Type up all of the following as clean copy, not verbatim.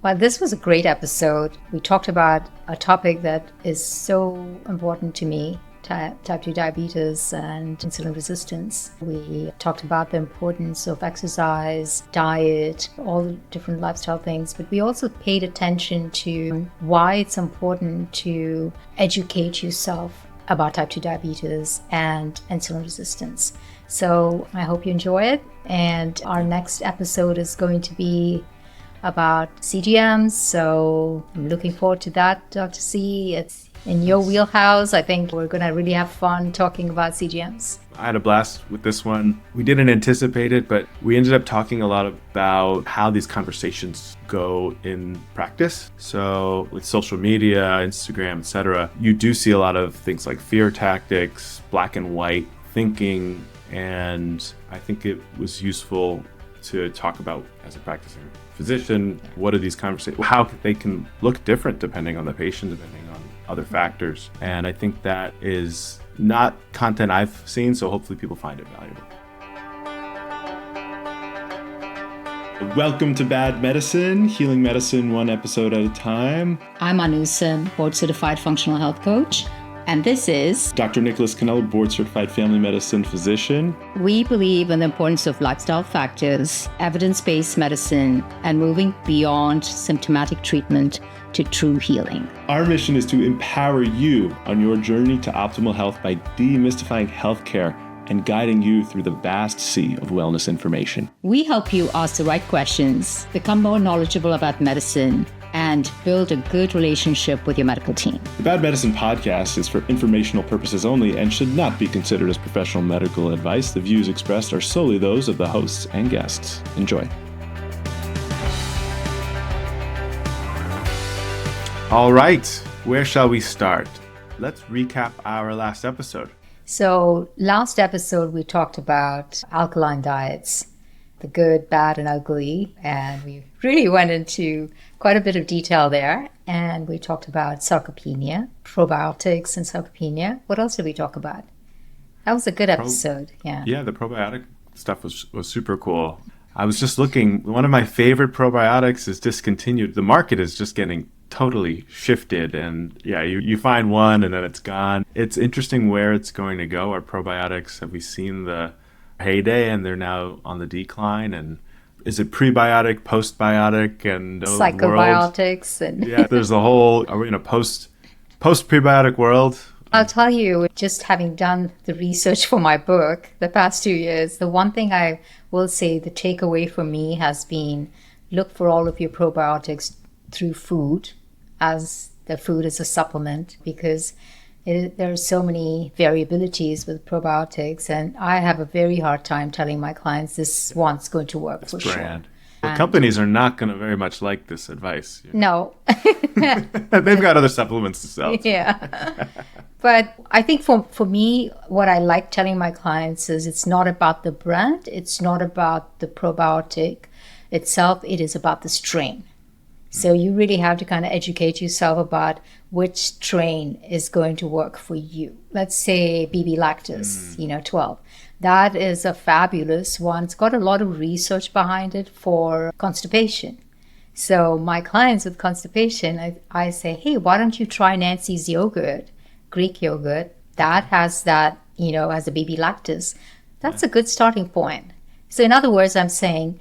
Well, this was a great episode. We talked about a topic that is so important to me, type 2 diabetes and insulin resistance. We talked about the importance of exercise, diet, all the different lifestyle things, but we also paid attention to why it's important to educate yourself about type 2 diabetes and insulin resistance. So I hope you enjoy it. And our next episode is going to be about CGMs. So I'm looking forward to that, Dr. C. It's in your wheelhouse. I think we're going to really have fun talking about CGMs. I had a blast with this one. We didn't anticipate it, but we ended up talking a lot about how these conversations go in practice. So with social media, Instagram, etc., you do see a lot of things like fear tactics, black and white thinking, and I think it was useful to talk about, as a practicing physician, what are these conversations, how they can look different depending on the patient, depending on other factors. And I think that is not content I've seen, so hopefully people find it valuable. Welcome to Bad Medicine, healing medicine one episode at a time. I'm Anu Simh, board certified functional health coach. And this is Dr. Nicholas Canelo, board-certified family medicine physician. We believe in the importance of lifestyle factors, evidence-based medicine, and moving beyond symptomatic treatment to true healing. Our mission is to empower you on your journey to optimal health by demystifying healthcare and guiding you through the vast sea of wellness information. We help you ask the right questions, become more knowledgeable about medicine, and build a good relationship with your medical team. The Bad Medicine podcast is for informational purposes only and should not be considered as professional medical advice. The views expressed are solely those of the hosts and guests. Enjoy. All right, where shall we start? Let's recap our last episode. So last episode, we talked about alkaline diets, the good, bad, and ugly. And we really went into quite a bit of detail there. And we talked about sarcopenia, probiotics and sarcopenia. What else did we talk about? That was a good episode. Yeah, the probiotic stuff was super cool. I was just looking. One of my favorite probiotics is discontinued. The market is just getting totally shifted. And yeah, you find one and then it's gone. It's interesting where it's going to go. Our probiotics, have we seen the heyday and they're now on the decline? And is it prebiotic, postbiotic, and psychobiotics and yeah, there's a whole, are we in a post prebiotic world? I'll tell you, just having done the research for my book the past 2 years, the one thing I will say the takeaway for me has been look for all of your probiotics through food, as the food is a supplement, because there are so many variabilities with probiotics, and I have a very hard time telling my clients this one's going to work for sure. Well, companies are not going to very much like this advice. No. They've got other supplements to sell. Yeah. But I think for me, what I like telling my clients is it's not about the brand. It's not about the probiotic itself. It is about the strain. So you really have to kind of educate yourself about which strain is going to work for you. Let's say BB lactis, 12. That is a fabulous one. It's got a lot of research behind it for constipation. So my clients with constipation, I say, hey, why don't you try Nancy's yogurt, Greek yogurt? That has that, as a BB lactis. That's a good starting point. So in other words, I'm saying,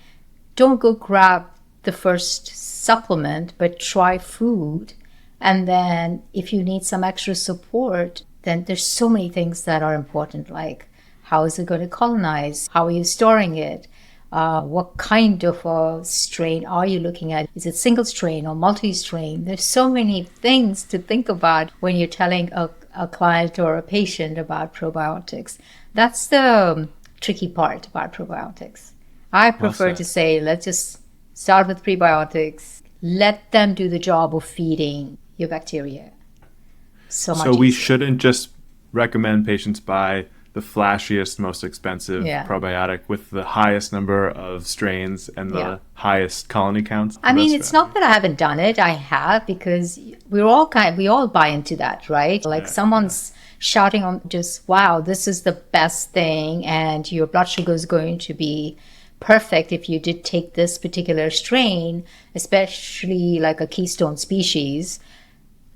don't go grab the first supplement, but try food. And then if you need some extra support, then there's so many things that are important, like how is it going to colonize? How are you storing it? What kind of a strain are you looking at? Is it single strain or multi-strain? There's so many things to think about when you're telling a client or a patient about probiotics. That's the tricky part about probiotics. I prefer to say, let's just start with prebiotics. Let them do the job of feeding your bacteria. So we shouldn't just recommend patients buy the flashiest, most expensive probiotic with the highest number of strains and the highest colony counts. I mean, it's not that I haven't done it. I have, because we all buy into that, right? Like someone's shouting on just, wow, this is the best thing, and your blood sugar is going to be perfect if you did take this particular strain, especially like a keystone species.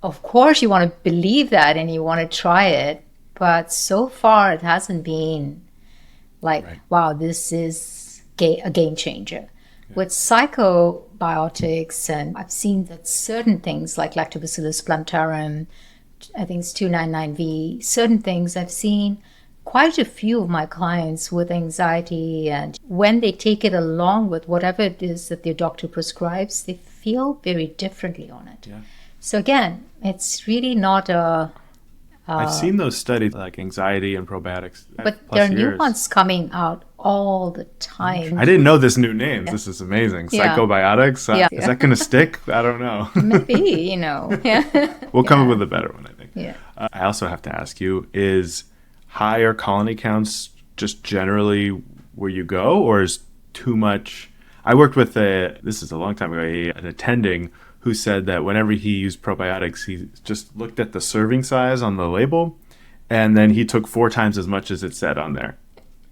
Of course, you want to believe that and you want to try it. But so far, it hasn't been like, wow, this is a game changer. Yeah. With psychobiotics, and I've seen that certain things like Lactobacillus plantarum, I think it's 299V, certain things I've seen quite a few of my clients with anxiety, and when they take it along with whatever it is that their doctor prescribes, they feel very differently on it. Yeah. So again, it's really not a... I've seen those studies like anxiety and probiotics. But there are new ones coming out all the time. I didn't know this new name. Yeah. This is amazing. Psychobiotics. Is that going to stick? I don't know. Maybe, We'll come up with a better one, I think. Yeah. I also have to ask you, is higher colony counts just generally where you go, or is too much? I worked with this is a long time ago, an attending who said that whenever he used probiotics, he just looked at the serving size on the label, and then he took 4 times as much as it said on there.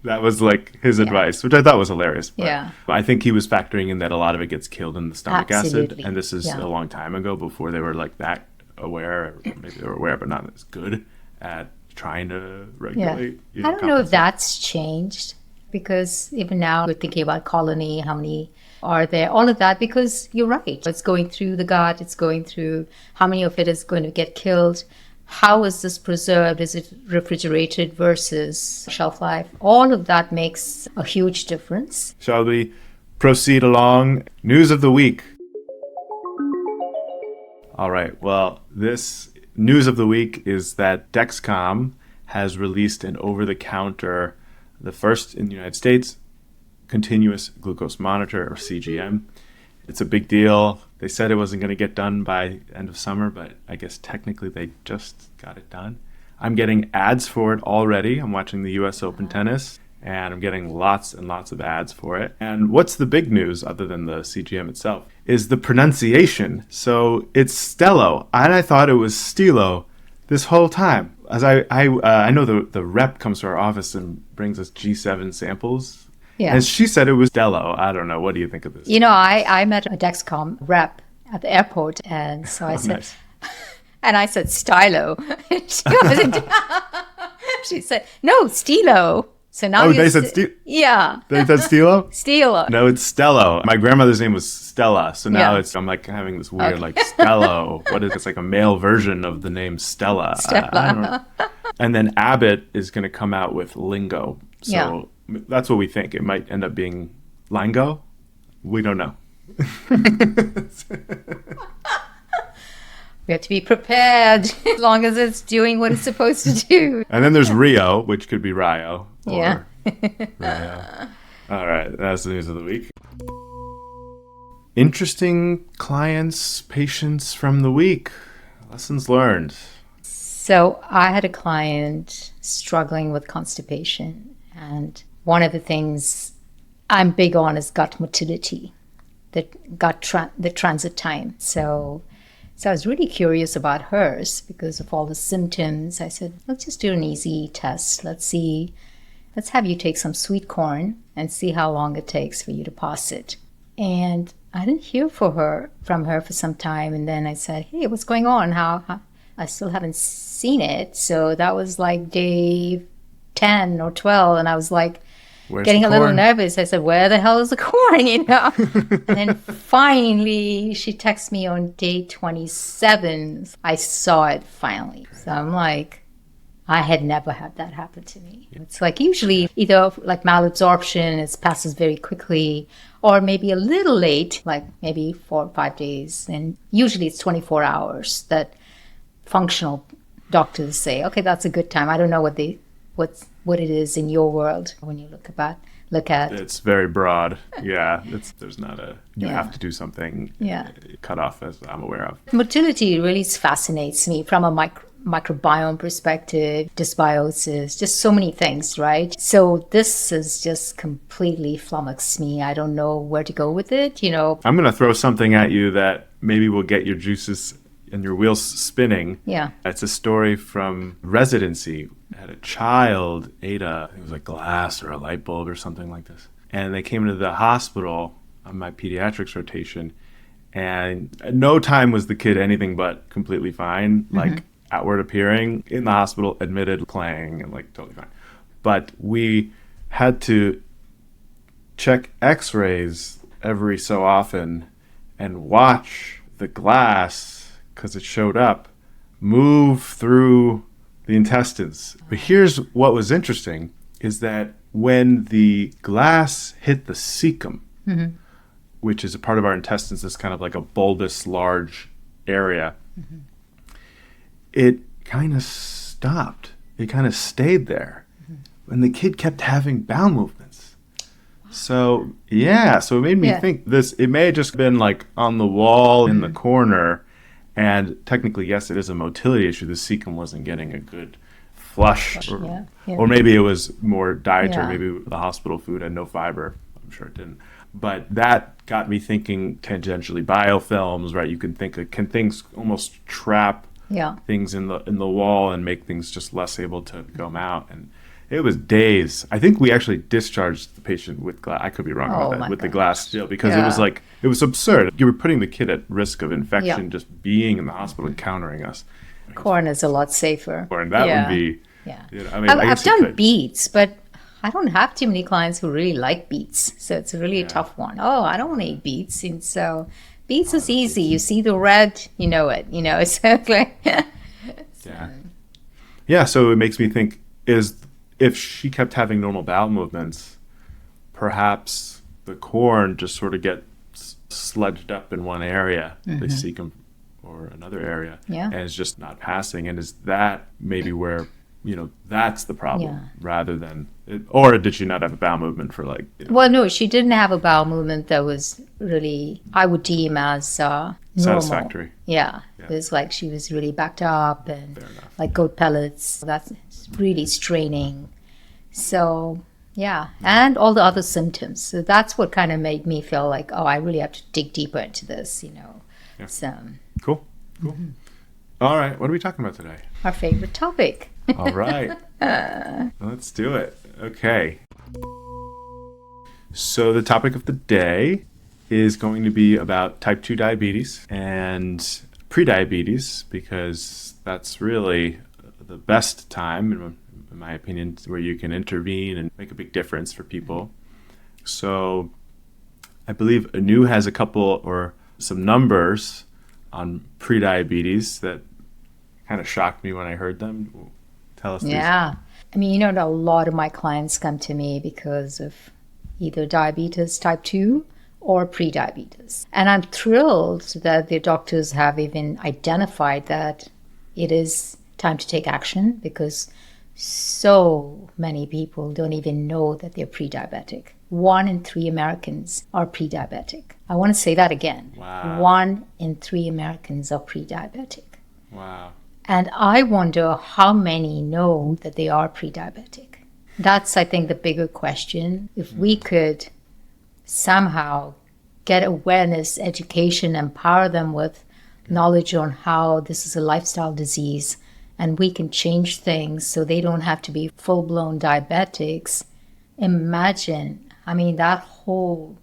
That was like his advice, which I thought was hilarious. But I think he was factoring in that a lot of it gets killed in the stomach acid, and this is a long time ago before they were like that aware. Maybe they were aware, but not as good at trying to regulate. I don't know if that's changed, because even now we're thinking about colony, how many are there, all of that, because you're right. It's going through the gut, it's going through how many of it is going to get killed. How is this preserved? Is it refrigerated versus shelf life? All of that makes a huge difference. Shall we proceed along? News of the week. All right. Well, this news of the week is that Dexcom has released an over-the-counter, the first in the United States, continuous glucose monitor, or CGM. It's a big deal. They said it wasn't going to get done by end of summer, but I guess technically they just got it done. I'm getting ads for it already. I'm watching the US Open tennis, and I'm getting lots and lots of ads for it. And what's the big news, other than the CGM itself, is the pronunciation. So it's Stello, and I thought it was Stilo this whole time. As I know the rep comes to our office and brings us G7 samples. Yeah. And she said it was Stello. I don't know. What do you think of this? I met a Dexcom rep at the airport, and so I said, nice. And I said, Stylo. She said, no, Stilo. So now they said Stilo? Yeah. They said Stilo? Stilo. No, it's Stello. My grandmother's name was Stella, so now I'm like having this weird like Stello. What is it? It's like a male version of the name Stella. I don't know. And then Abbott is going to come out with Lingo. So that's what we think. It might end up being Lingo. We don't know. We have to be prepared as long as it's doing what it's supposed to do. And then there's Rio, which could be Rio. Or Rio. All right, that's the news of the week. Interesting clients, patients from the week. Lessons learned. So I had a client struggling with constipation, and one of the things I'm big on is gut motility, the transit time. So I was really curious about hers because of all the symptoms. I said, let's just do an easy test. Let's have you take some sweet corn and see how long it takes for you to pass it. And I didn't hear from her for some time. And then I said, hey, what's going on? How? I still haven't seen it. So that was like day 10 or 12. And I was like, getting a little nervous. I said, where the hell is the corn, And then finally, she texted me on day 27. I saw it finally. So I'm like, I had never had that happen to me. It's like usually either like malabsorption, it passes very quickly, or maybe a little late, like maybe 4 or 5 days. And usually it's 24 hours that functional doctors say, okay, that's a good time. I don't know what it is in your world when you look at. It's very broad. Yeah, there's not you have to do something cut off, as I'm aware of. Motility really fascinates me from a microbiome perspective, dysbiosis, just so many things, right? So this has just completely flummoxed me. I don't know where to go with it, I'm going to throw something at you that maybe will get your juices and your wheels spinning. Yeah. It's a story from residency. I had a child ate it was a glass or a light bulb or something like this. And they came into the hospital on my pediatrics rotation. And at no time was the kid anything but completely fine, like outward appearing in the hospital, admitted, playing, and like totally fine. But we had to check x-rays every so often and watch the glass, because it showed up, move through the intestines. But here's what was interesting, is that when the glass hit the cecum, which is a part of our intestines, this kind of like a bulbous large area, it kind of stopped. It kind of stayed there. And the kid kept having bowel movements. So, yeah, so it made me think this, it may have just been like on the wall in the corner. And technically, yes, it is a motility issue. The cecum wasn't getting a good flush. Or maybe it was more dietary. Maybe the hospital food had no fiber. I'm sure it didn't. But that got me thinking tangentially biofilms, right? You can think, can things almost trap things in the wall and make things just less able to come out? And it was days. I think we actually discharged the patient with glass. I could be wrong about that, with the glass still, because it was like, it was absurd. You were putting the kid at risk of infection just being in the hospital encountering us. Corn is a lot safer. Corn, that would be, you know, I mean, I've done beets, but I don't have too many clients who really like beets. So it's really a tough one. Oh, I don't want to eat beets. And so beets is easy. You see the red, you know it, you know, so like, yeah, so it makes me think, if she kept having normal bowel movements, perhaps the corn just sort of gets sludged up in one area, the cecum, or another area, and it's just not passing. And is that maybe where, you know, that's the problem, rather than, or did she not have a bowel movement for like, you know, well, no, she didn't have a bowel movement that was really, I would deem as normal. Satisfactory. It was like she was really backed up and like goat pellets. That's really straining. So, and all the other symptoms. So that's what kind of made me feel like, oh, I really have to dig deeper into this, you know. So Cool. All right, what are we talking about today? Our favorite topic. All right. Let's do it. Okay. So the topic of the day is going to be about type 2 diabetes and prediabetes, because that's really the best time, in my opinion, where you can intervene and make a big difference for people. So I believe Anu has a couple or some numbers on prediabetes that kind of shocked me when I heard them. Tell us these. I mean, you know, a lot of my clients come to me because of either diabetes type 2 or prediabetes. And I'm thrilled that the doctors have even identified that it is time to take action, because so many people don't even know that they're pre-diabetic. 1 in 3 Americans are pre-diabetic. I want to say that again. Wow. 1 in 3 Americans are pre-diabetic. Wow. And I wonder how many know that they are pre-diabetic. That's, I think, the bigger question. If we could somehow get awareness, education, empower them with knowledge on how this is a lifestyle disease, and we can change things so they don't have to be full-blown diabetics. Imagine, I mean, that whole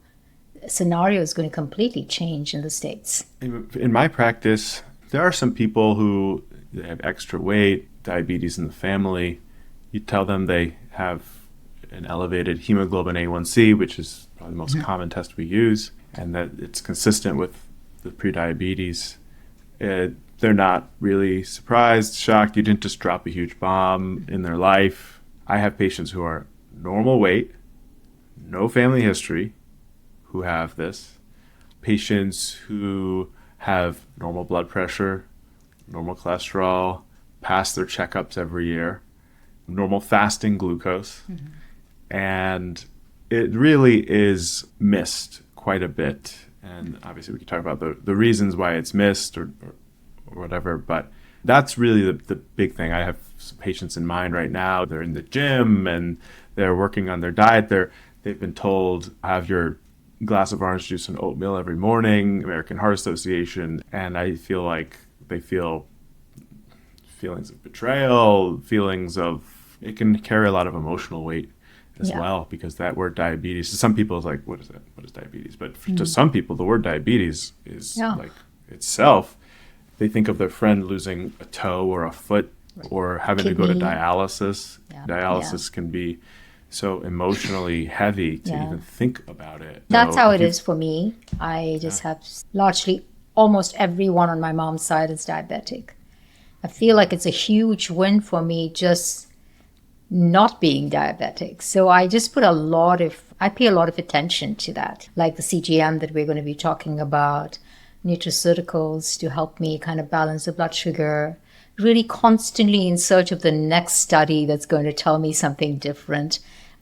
scenario is going to completely change in the States. In my practice, there are some people who have extra weight, diabetes in the family. You tell them they have an elevated hemoglobin A1C, which is probably the most common test we use, and that it's consistent with the prediabetes. They're not really surprised, shocked. You didn't just drop a huge bomb in their life. I have patients who are normal weight, no family history, who have this. Patients who have normal blood pressure, normal cholesterol, pass their checkups every year, normal fasting glucose. And it really is missed quite a bit. And obviously we can talk about the reasons why it's missed or whatever, but that's really the big thing. I have some patients in mind right now. They're in the gym and they're working on their diet. They've been told, have your glass of orange juice and oatmeal every morning, American Heart Association, and I feel like they feel feelings of betrayal, feelings of, it can carry a lot of emotional weight as well, because that word diabetes, to some people is like, what is that? What is diabetes? But to some people, the word diabetes is like itself, they think of their friend losing a toe or a foot or having to go to dialysis. Dialysis can be so emotionally heavy to even think about it. That's how it is for me. I just have largely almost everyone on my mom's side is diabetic. I feel like it's a huge win for me just not being diabetic. So I just pay a lot of attention to that, like the CGM that we're going to be talking about, nutraceuticals to help me kind of balance the blood sugar, really constantly in search of the next study that's going to tell me something different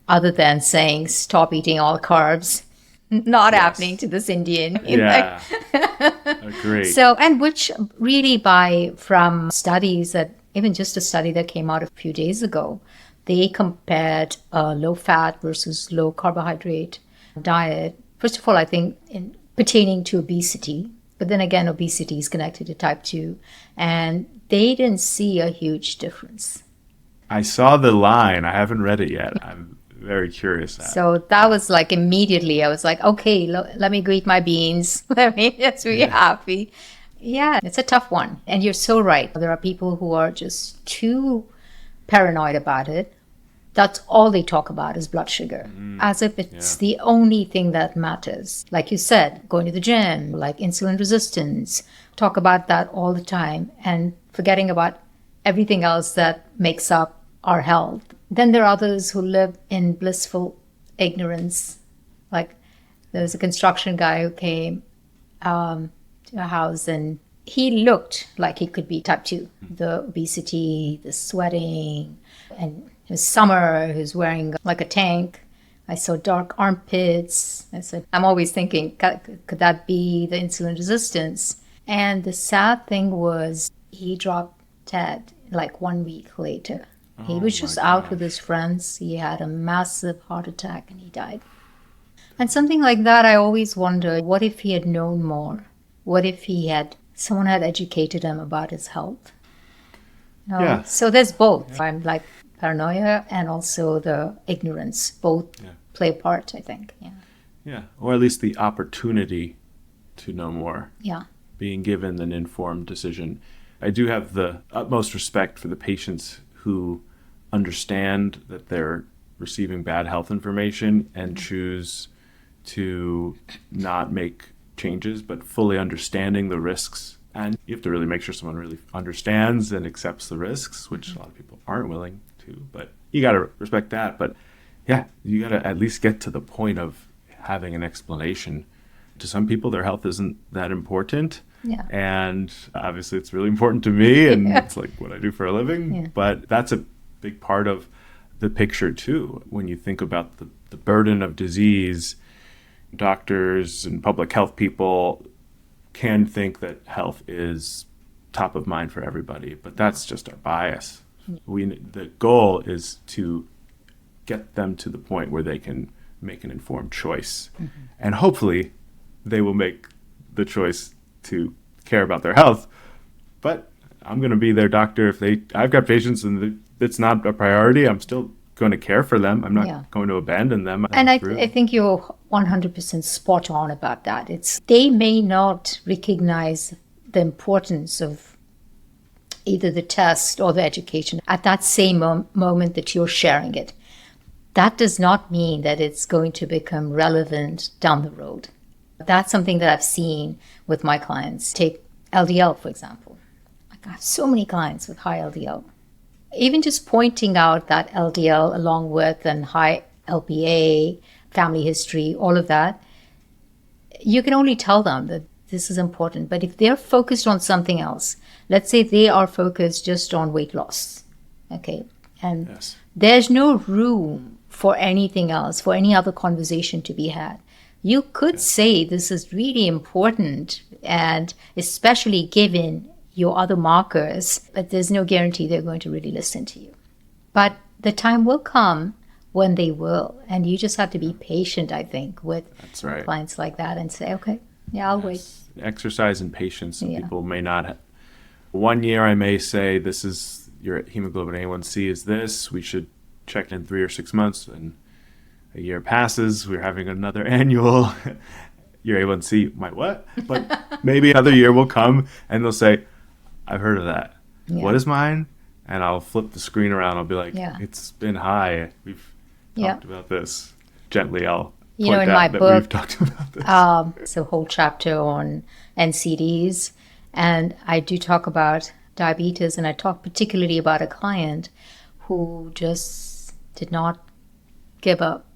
other than saying stop eating all carbs. Not happening to this Indian. Agree. So, and which really from studies that, even just a study that came out a few days ago, they compared a low fat versus low carbohydrate diet. First of all, I think pertaining to obesity, but then again, obesity is connected to type 2, and they didn't see a huge difference. I saw the line. I haven't read it yet. I'm very curious. So that was like immediately, I was like, okay, let me go eat my beans. Let me just be happy. Yeah, it's a tough one. And you're so right. There are people who are just too paranoid about it. That's all they talk about is blood sugar, as if it's the only thing that matters. Like you said, going to the gym, like insulin resistance, talk about that all the time and forgetting about everything else that makes up our health. Then there are others who live in blissful ignorance. Like there was a construction guy who came to a house and he looked like he could be type 2. The obesity, the sweating, and it was summer, he was wearing like a tank. I saw dark armpits. I said, I'm always thinking, could that be the insulin resistance? And the sad thing was he dropped dead like 1 week later. He was just out with his friends. He had a massive heart attack and he died. And something like that, I always wonder, what if he had known more? What if someone had educated him about his health? So there's both. I'm like paranoia and also the ignorance. Both play a part, I think. Yeah, or at least the opportunity to know more. Yeah. Being given an informed decision. I do have the utmost respect for the patients who understand that they're receiving bad health information and choose to not make changes, but fully understanding the risks. And you have to really make sure someone really understands and accepts the risks, which a lot of people aren't willing to, but you got to respect that. But yeah, you got to at least get to the point of having an explanation. To some people, their health isn't that important. Yeah. And obviously it's really important to me, and it's like what I do for a living. Yeah. But that's a big part of the picture too. When you think about the burden of disease, doctors and public health people can think that health is top of mind for everybody, but that's just our bias. The goal is to get them to the point where they can make an informed choice. And hopefully they will make the choice to care about their health. But I'm going to be their doctor if I've got patients and it's not a priority. I'm still going to care for them. I'm not going to abandon them. And I think you're 100% spot on about that. They may not recognize the importance of either the test or the education at that same moment that you're sharing it. That does not mean that it's going to become relevant down the road. That's something that I've seen with my clients. Take LDL, for example. I have so many clients with high LDL. Even just pointing out that LDL along with and high LPA, family history, all of that, you can only tell them that this is important. But if they're focused on something else, let's say they are focused just on weight loss, okay, and there's no room for anything else, for any other conversation to be had. You could say this is really important, and especially given your other markers, but there's no guarantee they're going to really listen to you. But the time will come when they will, and you just have to be patient, I think, with clients like that and say, okay, I'll wait. Exercise and patience. Some people may not. 1 year I may say, this is your hemoglobin A1C is this. We should check in 3 or 6 months, and A year passes, we're having another annual. Your A1C might what? But maybe another year will come and they'll say, I've heard of that. Yeah. What is mine? And I'll flip the screen around. I'll be like, it's been high. We've talked about this. Gently, I'll point in out my that book, we've talked about this. it's a whole chapter on NCDs. And I do talk about diabetes, and I talk particularly about a client who just did not give up.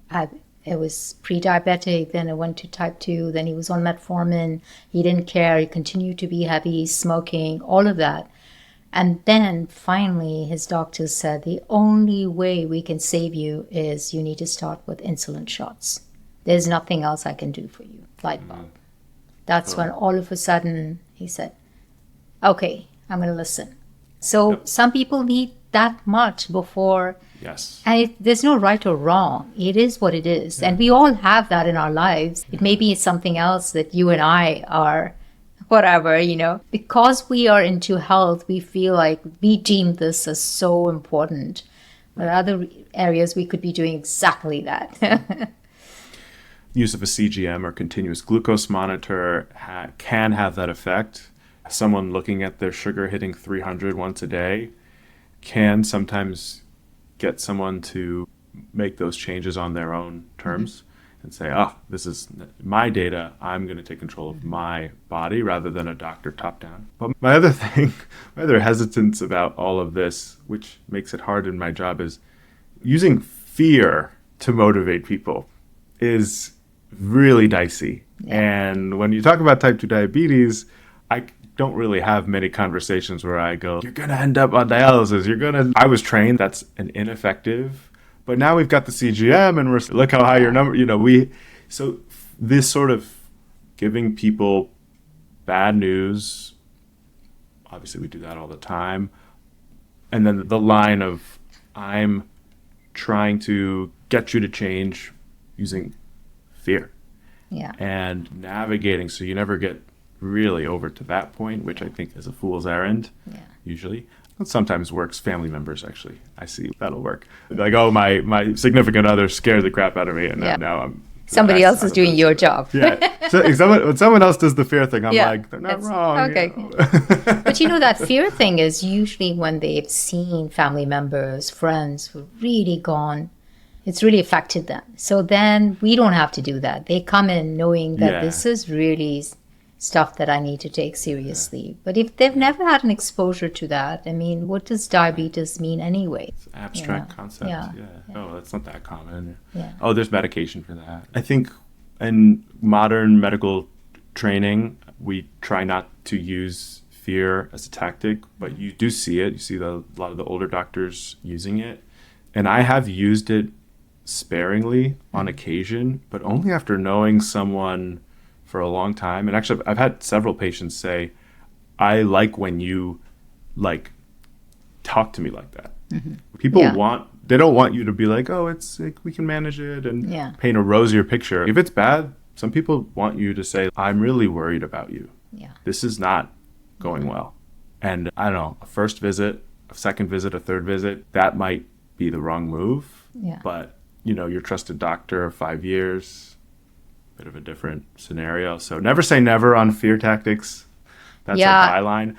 It was pre-diabetic, then it went to type 2, then he was on metformin. He didn't care. He continued to be heavy, smoking, all of that. And then finally his doctors said, the only way we can save you is you need to start with insulin shots. There's nothing else I can do for you. Light bulb. That's when all of a sudden he said, okay, I'm going to listen. So some people need that much before. Yes. And there's no right or wrong. It is what it is. And we all have that in our lives. It may be something else that you and I are, whatever, Because we are into health, we feel like we deem this as so important. But other areas, we could be doing exactly that. Use of a CGM or continuous glucose monitor can have that effect. Someone looking at their sugar hitting 300 once a day can sometimes get someone to make those changes on their own terms and say, this is my data. I'm going to take control of my body rather than a doctor top down. But my other hesitance about all of this, which makes it hard in my job, is using fear to motivate people is really dicey. Yeah. And when you talk about type 2 diabetes, I don't really have many conversations where I go, you're going to end up on dialysis. I was trained that's an ineffective, but now we've got the CGM and look how high your number, so this sort of giving people bad news, obviously we do that all the time. And then the line of, I'm trying to get you to change using fear. Yeah. And navigating so you never get really over to that point, which I think is a fool's errand, usually. It sometimes works. Family members, actually, I see that'll work. Like, my significant other scared the crap out of me, and now I'm... Somebody else is doing your job. Yeah. So when someone else does the fear thing, I'm like, they're not wrong. Okay. But that fear thing is usually when they've seen family members, friends who've really gone, it's really affected them. So then we don't have to do that. They come in knowing that this is really stuff that I need to take seriously. Yeah. But if they've never had an exposure to that, what does diabetes mean anyway? It's an abstract concept. Yeah. Oh, that's not that common. Yeah. Oh, there's medication for that. I think in modern medical training, we try not to use fear as a tactic, but you do see it. You see a lot of the older doctors using it. And I have used it sparingly on occasion, but only after knowing someone for a long time. And actually, I've had several patients say, I like when you talk to me like that. Mm-hmm. People they don't want you to be like, it's like, we can manage it and paint a rosier picture. If it's bad, some people want you to say, I'm really worried about you. Yeah. This is not going well. And I don't know, a first visit, a second visit, a third visit, that might be the wrong move. Yeah. But, your trusted doctor of 5 years, bit of a different scenario. So never say never on fear tactics. That's a byline.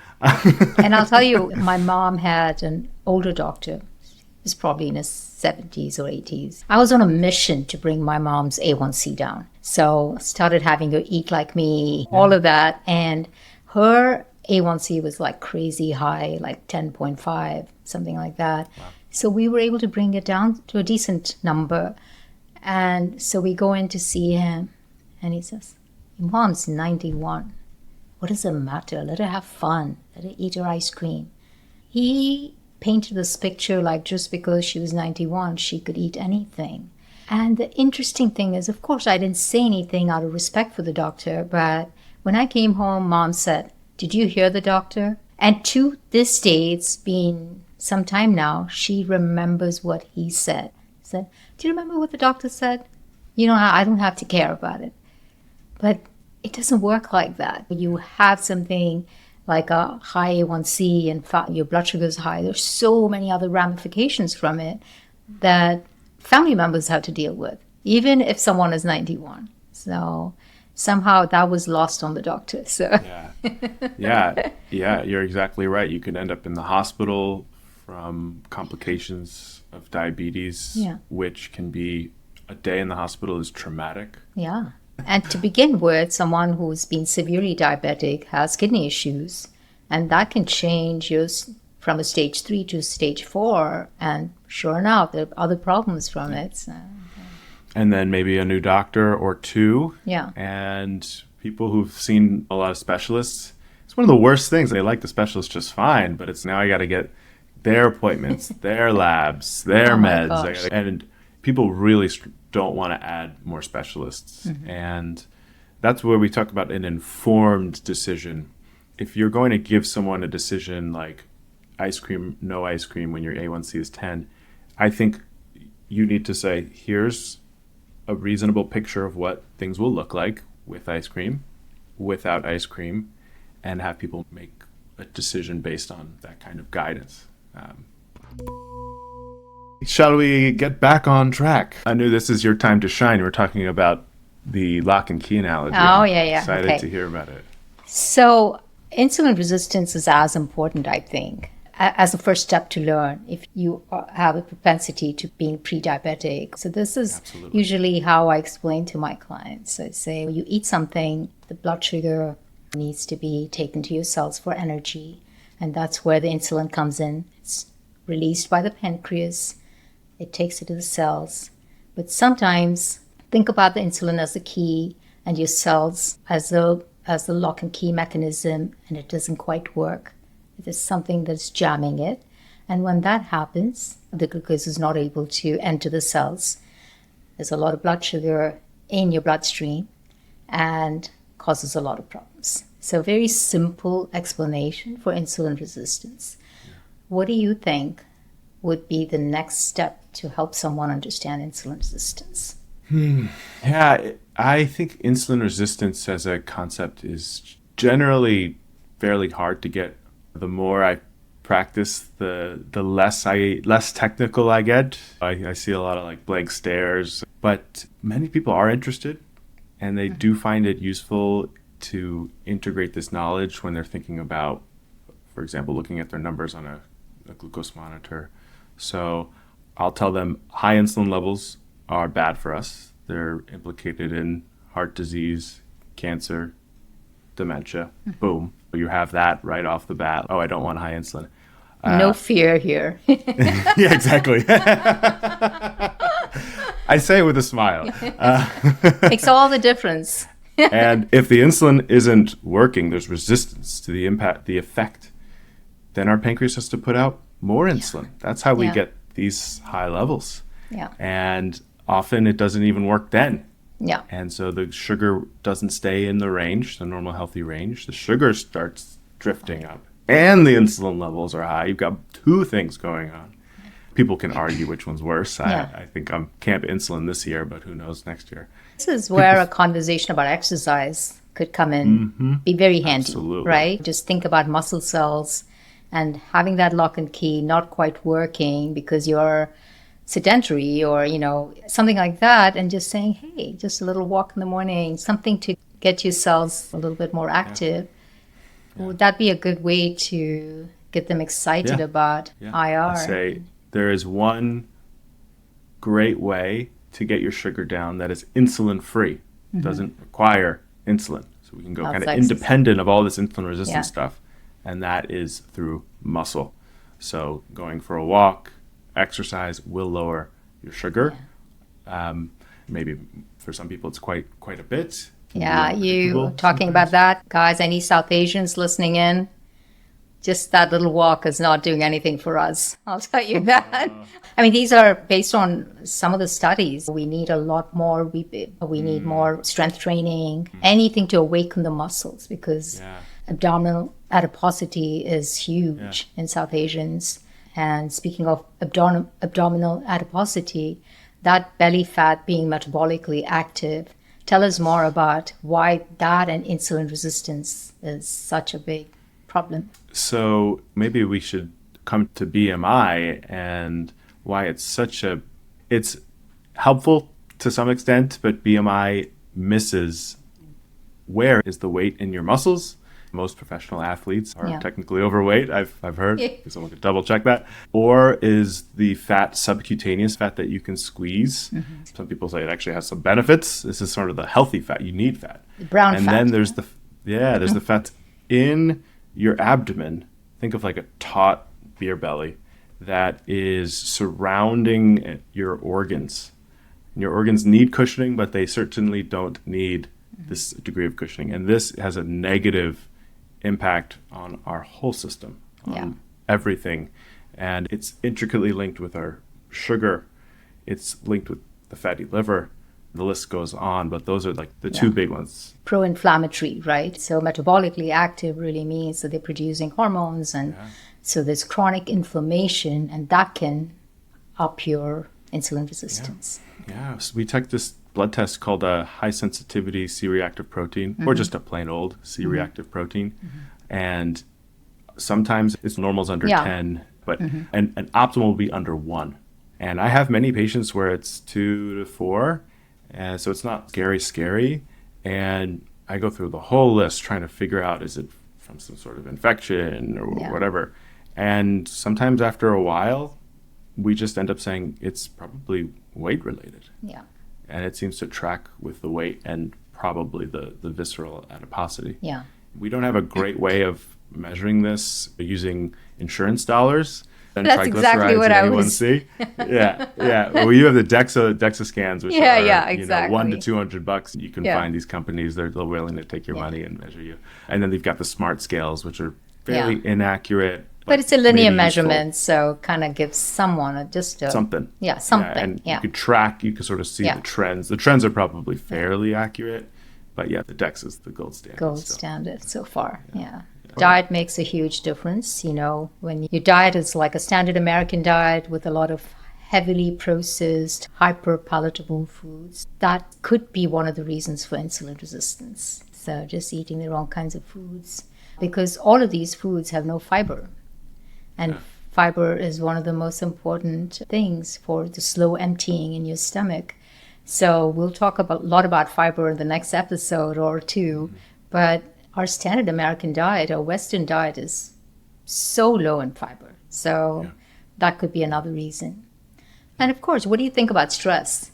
And I'll tell you, my mom had an older doctor. He was probably in his 70s or 80s. I was on a mission to bring my mom's A1C down. So I started having her eat like me, all of that. And her A1C was like crazy high, like 10.5, something like that. Wow. So we were able to bring it down to a decent number. And so we go in to see him. And he says, your mom's 91. What does it matter? Let her have fun. Let her eat her ice cream. He painted this picture like just because she was 91, she could eat anything. And the interesting thing is, of course, I didn't say anything out of respect for the doctor, but when I came home, Mom said, did you hear the doctor? And to this day, it's been some time now, she remembers what he said. He said, do you remember what the doctor said? I don't have to care about it. But it doesn't work like that. When you have something like a high A1C and your blood sugar is high, there's so many other ramifications from it that family members have to deal with. even if someone is 91. So somehow that was lost on the doctor. So Yeah, you're exactly right. You could end up in the hospital from complications of diabetes, Yeah. which can be a day in the hospital is traumatic. yeah. And to begin with, someone who's been severely diabetic has kidney issues, and that can change you from a stage 3 to stage 4. And sure enough, there are other problems from it. So, And then maybe a new doctor or two. yeah. And people who've seen a lot of specialists, it's one of the worst things. They like the specialist just fine, but it's now I got to get their appointments, their labs, their Oh my meds. gosh. And people really don't want to add more specialists. And that's where we talk about an informed decision. If you're going to give someone a decision like ice cream, no ice cream when your A1C is 10, I think you need to say, here's a reasonable picture of what things will look like with ice cream, without ice cream, and have people make a decision based on that kind of guidance. Shall we get back on track? I knew this is your time to shine. We're talking about the lock and key analogy. Oh, I'm yeah. Excited Okay. to hear about it. So insulin resistance is as important, I think, as a first step to learn if you have a propensity to being pre-diabetic. So this is Absolutely. usually how I explain to my clients. I say, you eat something, the blood sugar needs to be taken to your cells for energy, and that's where the insulin comes in. It's released by the pancreas. It takes it to the cells. But sometimes think about the insulin as the key and your cells as the lock and key mechanism, and it doesn't quite work. There's something that's jamming it. And when that happens, the glucose is not able to enter the cells. There's a lot of blood sugar in your bloodstream and causes a lot of problems. So very simple explanation for insulin resistance. What do you think would be the next step to help someone understand insulin resistance? Yeah, I think insulin resistance as a concept is generally fairly hard to get. The more I practice, the less technical I get. I see a lot of like blank stares, but many people are interested, and they do find it useful to integrate this knowledge when they're thinking about, for example, looking at their numbers on a glucose monitor. So I'll tell them high insulin levels are bad for us. They're implicated in heart disease, cancer, dementia. Boom. You have that right off the bat. Oh, I don't want high insulin. No fear here. Yeah, exactly. I say it with a smile. Makes all the difference. And if the insulin isn't working, there's resistance to the effect, then our pancreas has to put out more insulin. That's how we Yeah. get these high levels. Yeah. And often it doesn't even work then. Yeah. And so the sugar doesn't stay in the range, the normal healthy range. The sugar starts drifting up and the insulin levels are high. You've got two things going on. People can argue which one's worse. Yeah. I think I'm camp insulin this year, but who knows next year. This is where a conversation about exercise could come in, be very handy, Absolutely. right? Just think about muscle cells and having that lock and key not quite working because you're sedentary or, something like that, and just saying, hey, just a little walk in the morning, something to get your cells a little bit more active. Would that be a good way to get them excited Yeah. about Yeah. IR? I say there is one great way to get your sugar down that is insulin free. Doesn't require insulin. So we can go That's kind of excellent. independent of all this insulin resistant Yeah. stuff. And that is through muscle. So going for a walk, exercise will lower your sugar. Maybe for some people it's quite a bit. Yeah, you unpredictable talking about that, guys, any South Asians listening in, just that little walk is not doing anything for us. I'll tell you that. I mean, these are based on some of the studies. We need a lot more. We need more strength training, anything to awaken the muscles because Yeah. abdominal adiposity is huge in South Asians. And speaking of abdominal adiposity, that belly fat being metabolically active, tell us more about why that and insulin resistance is such a big problem. So maybe we should come to BMI and why it's helpful to some extent, but BMI misses where is the weight in your muscles. Most professional athletes are technically overweight, I've heard. Someone could double check that. Or is the fat subcutaneous fat that you can squeeze? Some people say it actually has some benefits. This is sort of the healthy fat. You need fat. The brown and fat. And then there's there's the fat in your abdomen. Think of like a taut beer belly that is surrounding your organs. And your organs need cushioning, but they certainly don't need this degree of cushioning. And this has a negative impact on our whole system, on everything. And it's intricately linked with our sugar. It's linked with the fatty liver. The list goes on, but those are like the two big ones. Pro-inflammatory, right? So metabolically active really means that they're producing hormones, and so there's chronic inflammation, and that can up your insulin resistance. So we took this blood test called a high sensitivity C-reactive protein, or just a plain old C-reactive protein. And sometimes it's normal's under 10, but and optimal will be under 1. And I have many patients where it's 2 to 4, and so it's not scary. And I go through the whole list trying to figure out, is it from some sort of infection or whatever. And sometimes after a while, we just end up saying it's probably weight related. And it seems to track with the weight and probably the visceral adiposity. We don't have a great way of measuring this using insurance dollars. And that's exactly what I was. Well, you have the DEXA scans, which are exactly. $100 to $200. You can find these companies; they're willing to take your money and measure you. And then they've got the smart scales, which are fairly inaccurate. But it's a linear measurement, so kind of gives someone something. Something. You could track. You can sort of see the trends. The trends are probably fairly accurate, but the DEXA is the gold standard. Standard so far. Diet makes a huge difference. When your diet is like a standard American diet with a lot of heavily processed, hyper palatable foods, that could be one of the reasons for insulin resistance. So just eating the wrong kinds of foods, because all of these foods have no fiber. And fiber is one of the most important things for the slow emptying in your stomach. So we'll talk a lot about fiber in the next episode or two, but our standard American diet, our Western diet, is so low in fiber. So that could be another reason. And of course, what do you think about stress?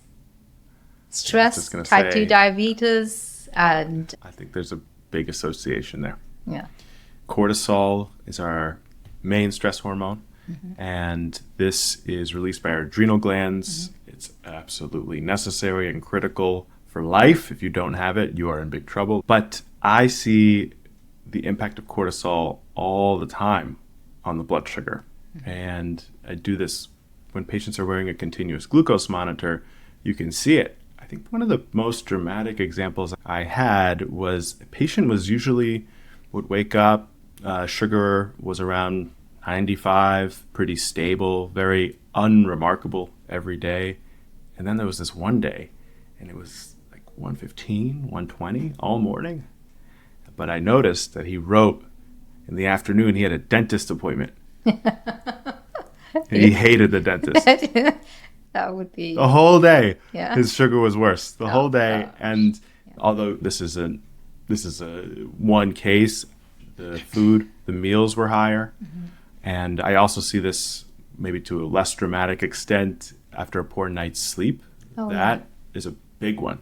Stress, type 2 diabetes, and... I think there's a big association there. Yeah. Cortisol is our main stress hormone, and this is released by our adrenal glands. It's absolutely necessary and critical for life. If you don't have it, you are in big trouble. But I see the impact of cortisol all the time on the blood sugar. And I do this when patients are wearing a continuous glucose monitor. You can see it. I think one of the most dramatic examples I had was a patient would wake up, sugar was around 95, pretty stable, very unremarkable every day. And then there was this one day, and it was like 115, 120 all morning. But I noticed that he wrote in the afternoon he had a dentist appointment. He hated the dentist. That would be... The whole day, his sugar was worse. The whole day. Gosh. And although this is a one case, the meals were higher. And I also see this maybe to a less dramatic extent after a poor night's sleep. That is a big one.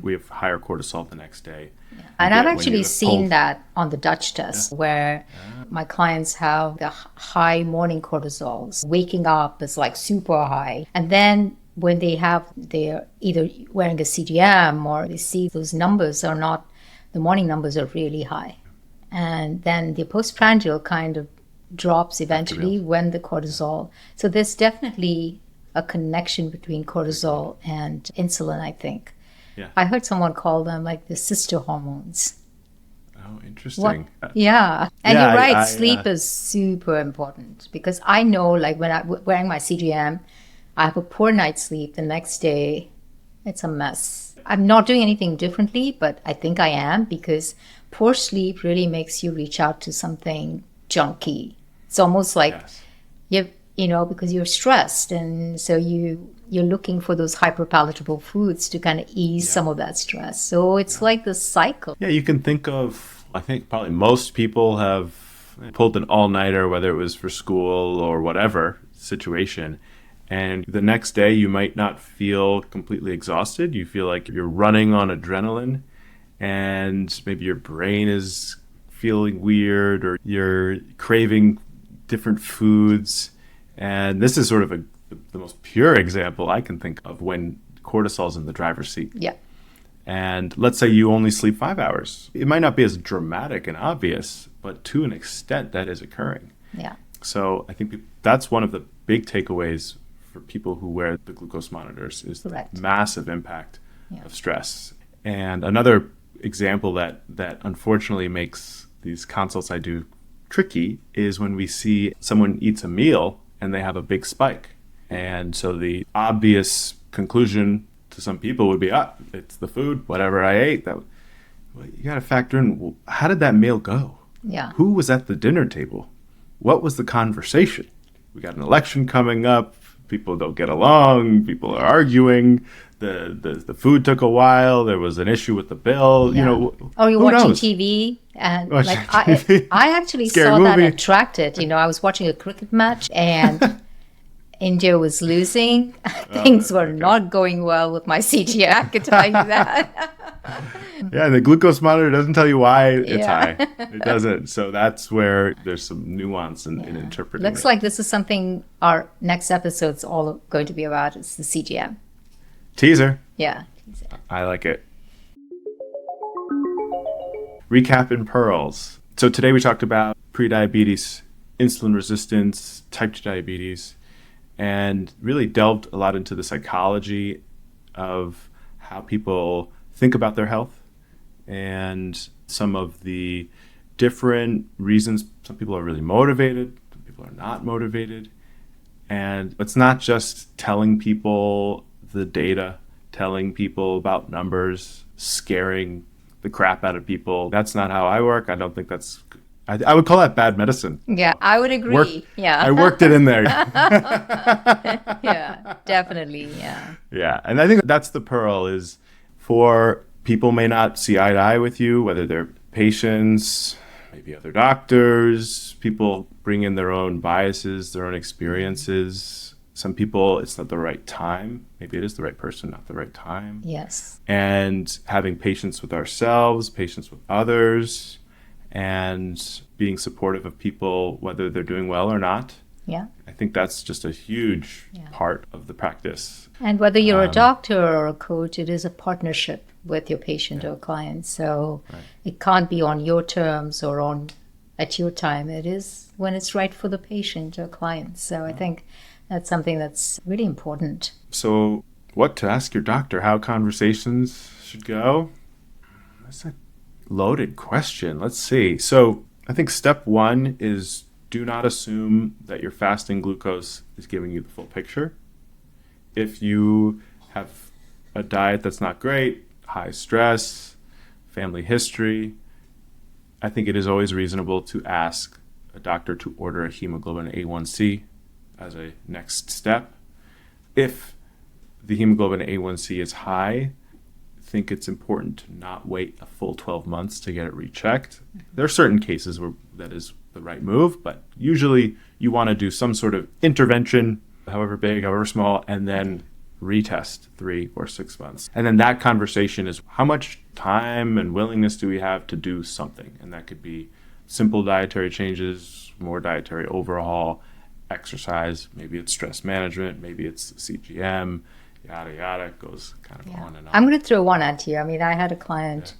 We have higher cortisol the next day. And I've actually seen that on the Dutch test where my clients have the high morning cortisols. Waking up is like super high. And then when they're either wearing a CGM or they see those numbers are not, the morning numbers are really high. And then the postprandial kind of drops eventually when the cortisol. So there's definitely a connection between cortisol and insulin, I think. I heard someone call them like the sister hormones. Oh, interesting. And you're right, sleep is super important, because I know, like, when I'm wearing my CGM, I have a poor night's sleep. The next day, it's a mess. I'm not doing anything differently, but I think I am, because poor sleep really makes you reach out to something junky. It's almost like because you're stressed. And so you're looking for those hyperpalatable foods to kind of ease some of that stress. So it's like this cycle. Yeah, you can think of, I think probably most people have pulled an all-nighter, whether it was for school or whatever situation. And the next day you might not feel completely exhausted. You feel like you're running on adrenaline, and maybe your brain is feeling weird, or you're craving different foods. And this is sort of the most pure example I can think of when cortisol's in the driver's seat. Yeah. And let's say you only sleep 5 hours. It might not be as dramatic and obvious, but to an extent that is occurring. Yeah. So I think that's one of the big takeaways for people who wear the glucose monitors, is Correct. the massive impact of stress. And another example that unfortunately makes these consults I do tricky is when we see someone eats a meal and they have a big spike. And so the obvious conclusion to some people would be, it's the food, whatever I ate. Well, you got to factor in, well, how did that meal go? Yeah. Who was at the dinner table? What was the conversation? We got an election coming up. People don't get along. People are arguing. The food took a while. There was an issue with the bill. Yeah. Or you're watching TV, and TV. I actually Scary saw movie. that attracted. I was watching a cricket match, and India was losing. Things were not going well with my CGM, I can tell you that. Yeah, the glucose monitor doesn't tell you why it's Yeah. high. It doesn't. So that's where there's some nuance in interpreting Looks it. like this is something our next episode's all going to be about. It's the CGM. Teaser. Yeah. I like it. Recap in pearls. So today we talked about prediabetes, insulin resistance, type 2 diabetes, and really delved a lot into the psychology of how people think about their health and some of the different reasons. Some people are really motivated, some people are not motivated. And it's not just telling people the data, telling people about numbers, scaring the crap out of people. That's not how I work. I don't think that's, I would call that bad medicine. Yeah, I would agree. I worked it in there. Yeah, definitely. Yeah. Yeah. And I think that's the pearl, is for people may not see eye to eye with you, whether they're patients, maybe other doctors. People bring in their own biases, their own experiences. Some people, it's not the right time. Maybe it is the right person, not the right time. Yes. And having patience with ourselves, patience with others, and being supportive of people, whether they're doing well or not. Yeah. I think that's just a huge part of the practice. And whether you're a doctor or a coach, it is a partnership with your patient or client. So it can't be on your terms or at your time. It is when it's right for the patient or client. So I think that's something that's really important. So what to ask your doctor, how conversations should go? That's a loaded question. Let's see. So I think step one is, do not assume that your fasting glucose is giving you the full picture. If you have a diet that's not great, high stress, family history, I think it is always reasonable to ask a doctor to order a hemoglobin A1C as a next step. If the hemoglobin A1C is high, I think it's important to not wait a full 12 months to get it rechecked. There are certain cases where that is the right move, but usually you want to do some sort of intervention, however big, however small, and then retest 3 or 6 months. And then that conversation is, how much time and willingness do we have to do something? And that could be simple dietary changes, more dietary overhaul, exercise, maybe it's stress management, maybe it's CGM, yada, yada. It goes kind of on and on. I'm going to throw one out here. I mean, I had a client,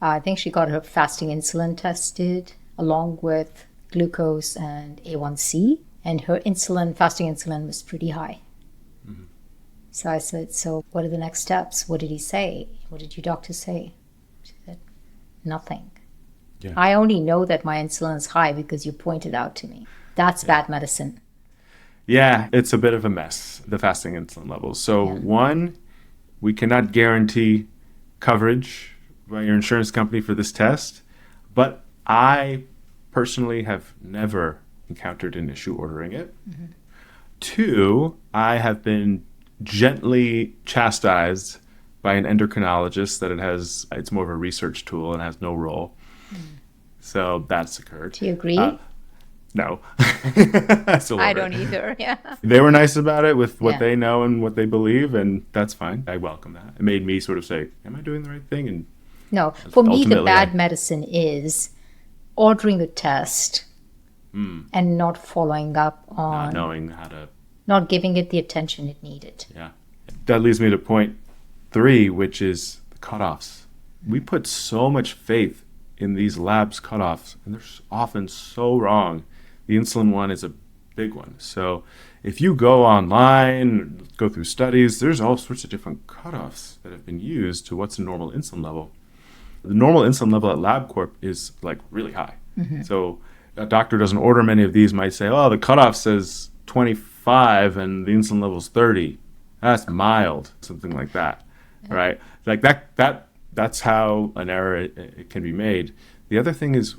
I think she got her fasting insulin tested along with glucose and A1C, and her fasting insulin was pretty high. Mm-hmm. So I said, so what are the next steps? What did he say? What did your doctor say? She said, nothing. Yeah. I only know that my insulin is high because you pointed out to me. That's bad medicine. Yeah, it's a bit of a mess, the fasting insulin levels. So one, we cannot guarantee coverage by your insurance company for this test, but I personally have never encountered an issue ordering it. Mm-hmm. 2, I have been gently chastised by an endocrinologist that it's more of a research tool and has no role. So that's occurred. Do you agree? No. I still love I it. don't either. Yeah. They were nice about it with what Yeah. they know and what they believe, and that's fine. I welcome that. It made me sort of say, am I doing the right thing? And No, for me, the ultimately, bad medicine is ordering the test and not following up not on, knowing how to, not giving it the attention it needed. yeah. That leads me to point 3, which is the cutoffs. We put so much faith in these labs cutoffs, and they're often so wrong. The insulin one is a big one. So if you go online, go through studies, there's all sorts of different cutoffs that have been used to what's a normal insulin level. The normal insulin level at LabCorp is like really high. So a doctor doesn't order many of these, might say, oh, the cutoff says 25 and the insulin level is 30. That's mild, something like that, right? Like that's how an error it can be made. The other thing is,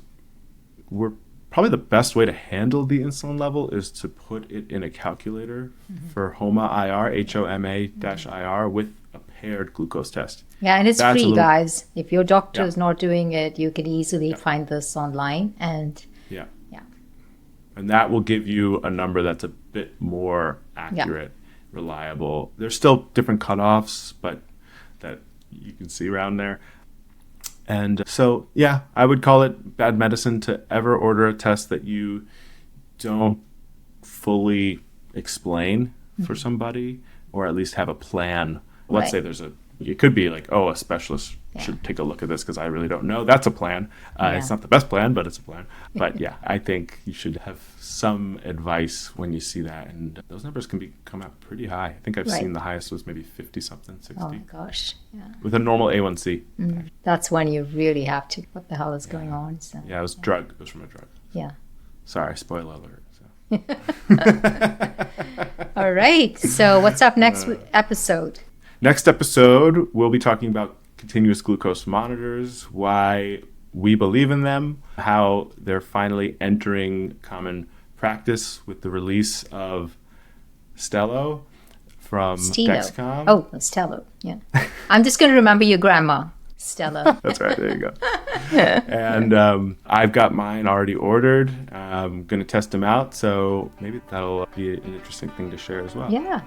we're probably the best way to handle the insulin level is to put it in a calculator for HOMA-IR, HOMA-IR, with a paired glucose test. Yeah, and it's That's a free, little- guys. If your doctor Yeah. is not doing it, you can easily find this online. And Yeah. yeah, And that will give you a number that's a bit more accurate, reliable. There's still different cutoffs, but that you can see around there. And so, yeah, I would call it bad medicine to ever order a test that you don't fully explain for somebody, or at least have a plan. Let's say it could be like, oh, a specialist should take a look at this because I really don't know. That's a plan. It's not the best plan, but it's a plan. But yeah, I think you should have some advice when you see that. And those numbers can come out pretty high. I think I've seen the highest was maybe 50 something, 60. oh my gosh, yeah. With a normal A1C. That's when you really have to, what the hell is going on? So, Yeah, it was drug. It was from a drug. yeah. Sorry, spoiler alert. So. All right. So what's up next episode? Next episode, we'll be talking about continuous glucose monitors, why we believe in them, how they're finally entering common practice with the release of Stelo from Dexcom. Oh, Stelo. Yeah. I'm just going to remember your grandma, Stella. That's right. There you go. And I've got mine already ordered. I'm going to test them out. So maybe that'll be an interesting thing to share as well. Yeah.